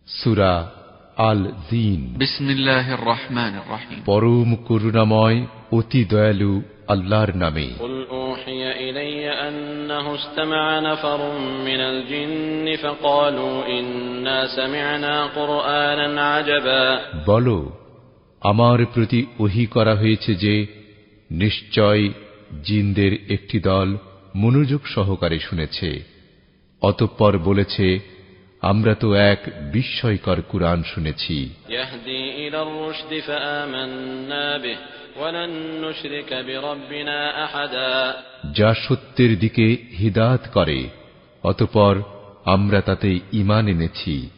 সূরা আল জিন। বিসমিল্লাহির রহমানির রহিম। পরম করুণাময় অতি দয়ালু আল্লাহর নামে। কুল উহিয়া ইলাইয়া আন্নাহু ইসতামা'a নাফারুম মিনাল জিন্নি ফাকালু ইন্না সামি'না কুরআনান আজাবা। বলো, আমার প্রতি ওহী করা হয়েছে যে নিশ্চয় জিনদের একটি দল মনোযোগ সহকারে শুনেছে, অতঃপর বলেছে, আমরা তো এক বিস্ময়কর কুরআন শুনেছি। ইয়াহদি ইলার রুশদি ফাআমান্না বিহি ওয়া লান নুশরিকা বিরাব্বিনা আহাদা। যা সত্যের দিকে হিদায়াত করে, অতঃপর আমরা তাতে ঈমান এনেছি,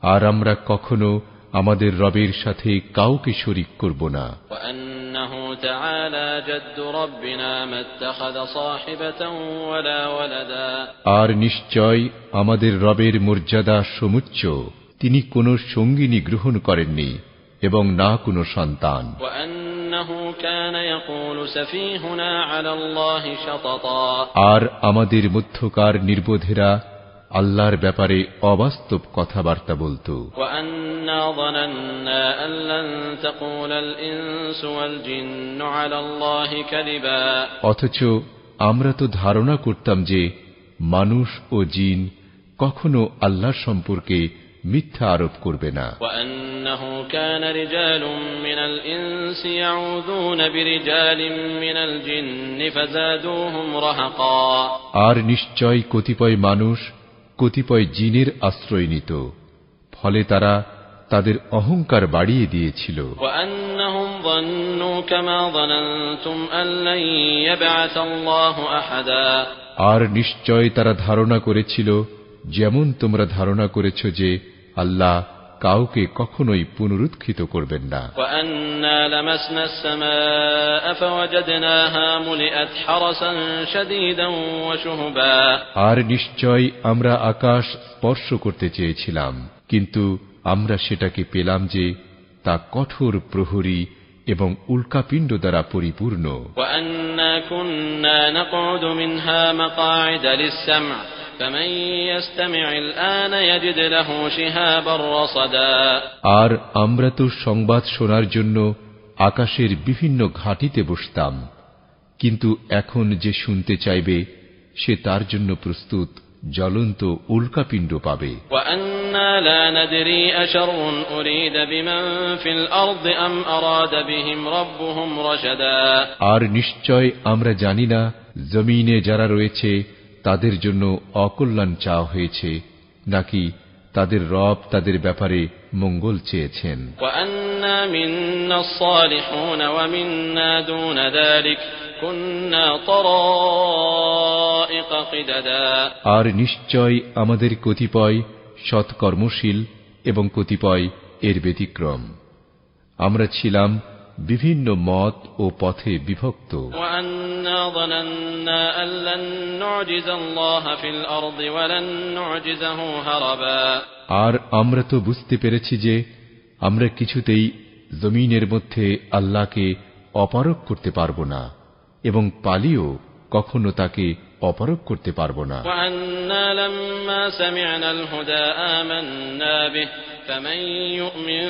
আর আমরা কখনো আমাদের রবের সাথে কাউকে শরীক করব না। ওয়া আন্নাহু তাআলা জাদ্দু রাব্বিনা মাত্তাখাযা সাহিবাতান ওয়ালা ওয়ালাদা। আর নিশ্চয় আমাদের রবের মর্যাদা সমুচ্চ, তিনি কোনো সঙ্গিনী গ্রহণ করেননি এবং না কোনো সন্তান। ওয়া আন্নাহু কানা ইয়াকুলু সাফীহুনা আলা আল্লাহি শাতাতা। আর আমাদের মধ্যকার নির্বোধেরা আল্লাহর ব্যাপারে অবাস্তব কথাবার্তা বলতো। ওয়া আন্না যানান্না আন লান তাকুলাল ইনসু ওয়াল জিন্নু আলা আল্লাহি কাযিবা। অথচ আমরা তো ধারণা করতাম যে মানুষ ও জিন কখনো আল্লাহর সম্পর্কে মিথ্যা আরোপ করবে না। ওয়া আন্নাহু কানা রিজালুম মিনাল ইনসি ইয়াউযুনা বিরিজালিম মিনাল জিন্নি ফাযাদুহুম রাহাকা। আর নিশ্চয় কতিপয় মানুষ কতিপয় জিনের আশ্রয় নিত, ফলে তারা তাদের অহংকার বাড়িয়ে দিয়েছিল। ওয়া আন্নাহুম যান্নু কামা যানানতুম আন লান ইয়াবআসাল্লাহু আহাদা। আর নিশ্চয় তারা ধারণা করেছিল যেমন তোমরা ধারণা করেছ যে আল্লাহ কাউকে কখনোই পুনরুত্থিত করবেন না। ওয়া আন্না লামাসনা আস-সামাআ ফাওয়াজাদনাহা মুলিআত হারাসান শাদীদান ওয়া শুহুবা। আর নিশ্চয় আমরা আকাশ স্পর্শ করতে চেয়েছিলাম, কিন্তু আমরা সেটাকে পেলাম যে তা কঠোর প্রহরী এবং উল্কাপিণ্ড দ্বারা পরিপূর্ণ। ওয়া আন্না কুন্না নাকউদু মিনহা মাকআইদা লিস-সাম'i ফামান ইয়াসতামি'il আনা ইয়াজিদ লাহু শিহাবান রাসাদা। আর আমরা তো সংবাদ শোনার জন্য আকাশের বিভিন্ন ঘাঁটিতে বসতাম, কিন্তু এখন যে শুনতে চাইবে সে তার জন্য প্রস্তুত জ্বলন্ত উল্কাপিণ্ড পাবে। ওয়া আন্না লা নাদরি আশাররুন উরিদা বিমান ফিল আরদি আম আরাদা বিহিম রাব্বুহুম রাশাদা। আর নিশ্চয় আমরা জানি না জমিনে যারা রয়েছে তাদের জন্য অকল্যাণ চাওয়া হয়েছে, নাকি তাদের রব তাদের ব্যাপারে মঙ্গল চেয়েছেন। ওয়া আন্না মিন্নাস সালিহুন ওয়া মিন্না দুনা যালিক কুন্না তারাইকা কিদাদা। আর নিশ্চয় আমাদের কতিপয় সৎকর্মশীল এবং কতিপয় এর ব্যতিক্রম। আমরা ছিলাম বিভিন্ন মত ও পথে বিভক্ত। ওয়া আন্না যানান্না আন লান নু'জিজাল্লাহা ফিল আরদি ওয়া লান নু'জিজাহু হারাবা। আর আমরা তো বুঝতে পেরেছি যে আমরা কিছুতেই জমিনের মধ্যে আল্লাহকে অপারগ করতে পারব না এবং পালিও কখনো তাকে অপারগ করতে পারব না। ওয়া আন্না লাম্মা সামি'নাল হুদা আমান্না বিহি ফামান ইউমিন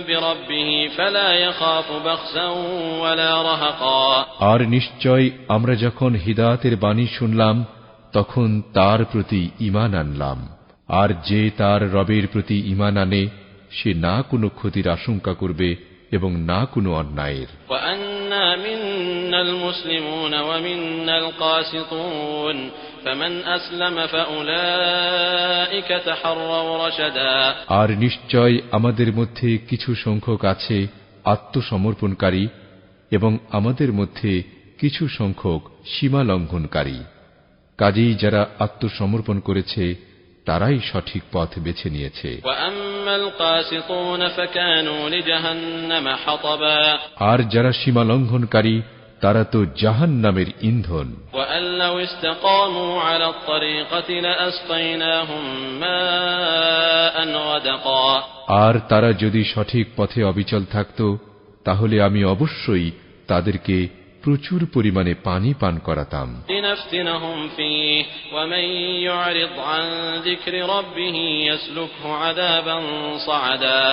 বিরাব্বিহি ফালা ইয়াখাফু বাখসান ওয়ালা রাহাকা। আর নিশ্চয় আমরা যখন হিদায়াতের বাণী শুনলাম তখন তার প্রতি ঈমান আনলাম, আর যে তার রবের প্রতি ঈমান আনে সে না কোনো ক্ষতির আশঙ্কা করবে এবং না কোনো অন্যায়ের। ওয়া আন্না মিন্নাল মুসলিমুন ওয়া মিন্নাল কাসিতুন ফামান আসলামা ফাউলাইকা তাহাররাউ রাশাদা। আর নিশ্চয় আমাদের মধ্যে কিছু সংখ্যক আছে আত্মসমর্পণকারী এবং আমাদের মধ্যে কিছু সংখ্যক সীমা লঙ্ঘনকারী। কাজেই যারা আত্মসমর্পণ করেছে তারাই সঠিক পথ বেছে নিয়েছে। ওয়া আম্মাল কাসিতুন ফাকানু লিজাহান্নামা হাতাবা। আর যারা সীমা লঙ্ঘনকারী তারা তো জাহান্নামের ইন্ধন। ওয়া আল্লাউ ইসতাকামু আলা আত-তারিকাতি লাআসকাইনাহুম মাআন গাদাকা। আর তারা যদি সঠিক পথে অবিচল থাকত তাহলে আমি অবশ্যই তাদেরকে প্রচুর পরিমাণে পানি পান করাতাম, لنفتنهم فيه ومن يعرض عن ذكر ربه يسلكه عذابا صعدا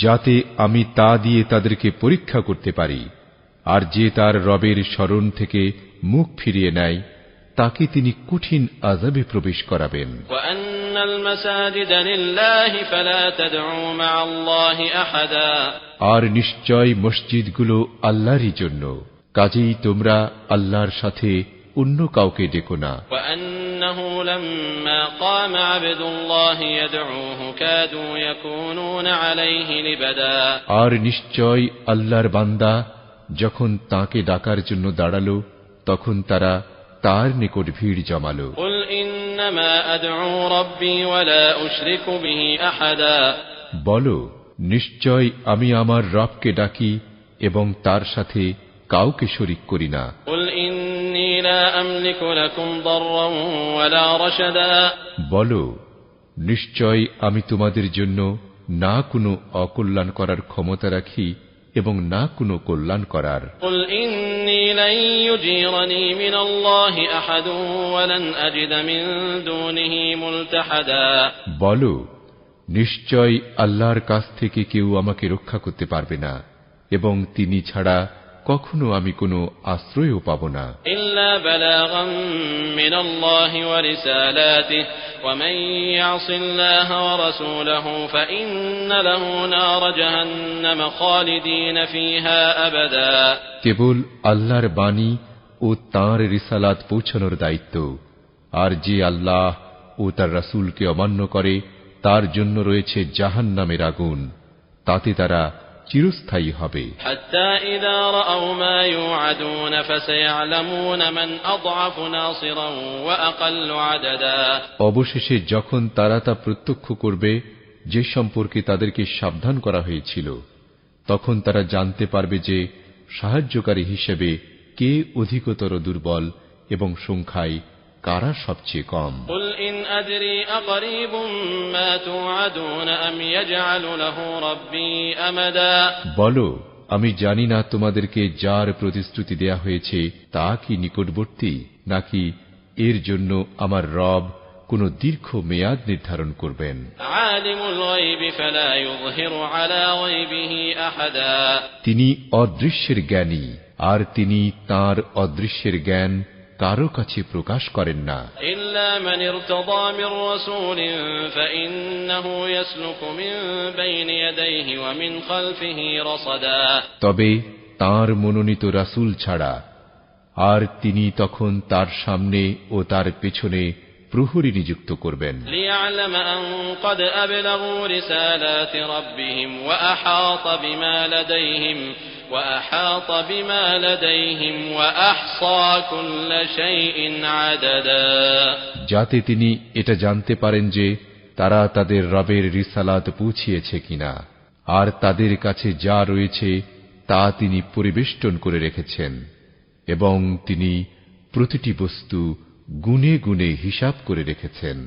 যাতে আমি তা দিয়ে তাদেরকে পরীক্ষা করতে পারি। আর যে তার রবের স্মরণ থেকে মুখ ফিরিয়ে নেয় তাকে তিনি কঠিন আযাবে প্রবেশ করাবেন। وأن المساجد لله فلا تدعوا مع الله أحدا আর নিশ্চয় মসজিদগুলো আল্লাহরই জন্য, কাজেই তোমরা আল্লাহর সাথে অন্য কাউকে ডেকো না। وأنه لما قام عبد الله يدعوه كادوا يكونون عليه لبدا আর নিশ্চয় আল্লাহর বান্দা যখন তাকে ডাকার জন্য দাঁড়ালো তখন তারা তার নিকট ভিড় জমালো। قل إنما أدعو ربي ولا أشرك به أحدا বলো, নিশ্চয় আমি আমার রবকে ডাকি এবং তার সাথে কাউকে শরীক করি না। قل إني لا أملك لكم ضرا ولا رشدا বলো, নিশ্চয় আমি তোমাদের জন্য না কোনো অকল্যাণ করার ক্ষমতা রাখি এবং না কোনো কল্যাণ করার। قل إني لن يجيرني من الله أحد ولن أجد من دونه ملتحدا বলো, নিশ্চয় আল্লাহর কাছ থেকে কেউ আমাকে রক্ষা করতে পারবে না এবং তিনি ছাড়া কখনো আমি কোনো আশ্রয়ও পাব না। إلا بلاغا من الله ورسالاته ومن يعص الله ورسوله فإن له نار جهنم خالدين فيها أبدا কেবল আল্লাহর বাণী ও তাঁর রিসালাত পৌঁছানোর দায়িত্ব। আর যে আল্লাহ ও তার রাসূলকে অমান্য করে তার জন্য রয়েছে জাহান্নামের আগুন, তাতে তারা চিরস্থায়ী হবে। حتى إذا رأوا ما يوعدون فسيعلمون من أضعف ناصرا وأقل عددا অবশেষে যখন তারা তা প্রত্যক্ষ করবে যে সম্পর্কে তাদেরকে সাবধান করা হয়েছিল, তখন তারা জানতে পারবে যে সাহায্যকারী হিসেবে কে অধিকতর দুর্বল এবং সংখ্যায় কারা সবচেয়ে কম। قل إن أدري أقريب ما توعدون أم يجعل له ربي أمدا বলো, আমি জানি না তোমাদেরকে যার প্রতিশ্রুতি দেয়া হয়েছে তা কি নিকটবর্তী, নাকি এর জন্য আমার রব কোনো দীর্ঘ মেয়াদ নির্ধারণ করবেন। عالم الغيب فلا يظهر على غيبه أحدا তিনি অদৃশ্যের জ্ঞানী, আর তিনি তার অদৃশ্যের জ্ঞান কারো কাছে প্রকাশ করেন না। إلا من ارتضى من رسول فإنه يسلك من بين يديه ومن خلفه رصدا তবে তার মনোনীত রাসূল ছাড়া, আর তিনি তখন তার সামনে ও তার পেছনে প্রহরী নিযুক্ত করবেন। ليعلم أن قد أبلغوا رسالات ربهم وأحاط بما لديهم وأحصى كل شيء عددا যাতে তিনি এটা জানতে পারেন যে তারা তাদের রবের রিসালাত পৌঁছিয়েছে কিনা, আর তাদের কাছে যা রয়েছে তা তিনি পরিবেষ্টন করে রেখেছেন, এবং তিনি প্রতিটি বস্তু গুণে গুণে হিসাব করে রেখেছেন।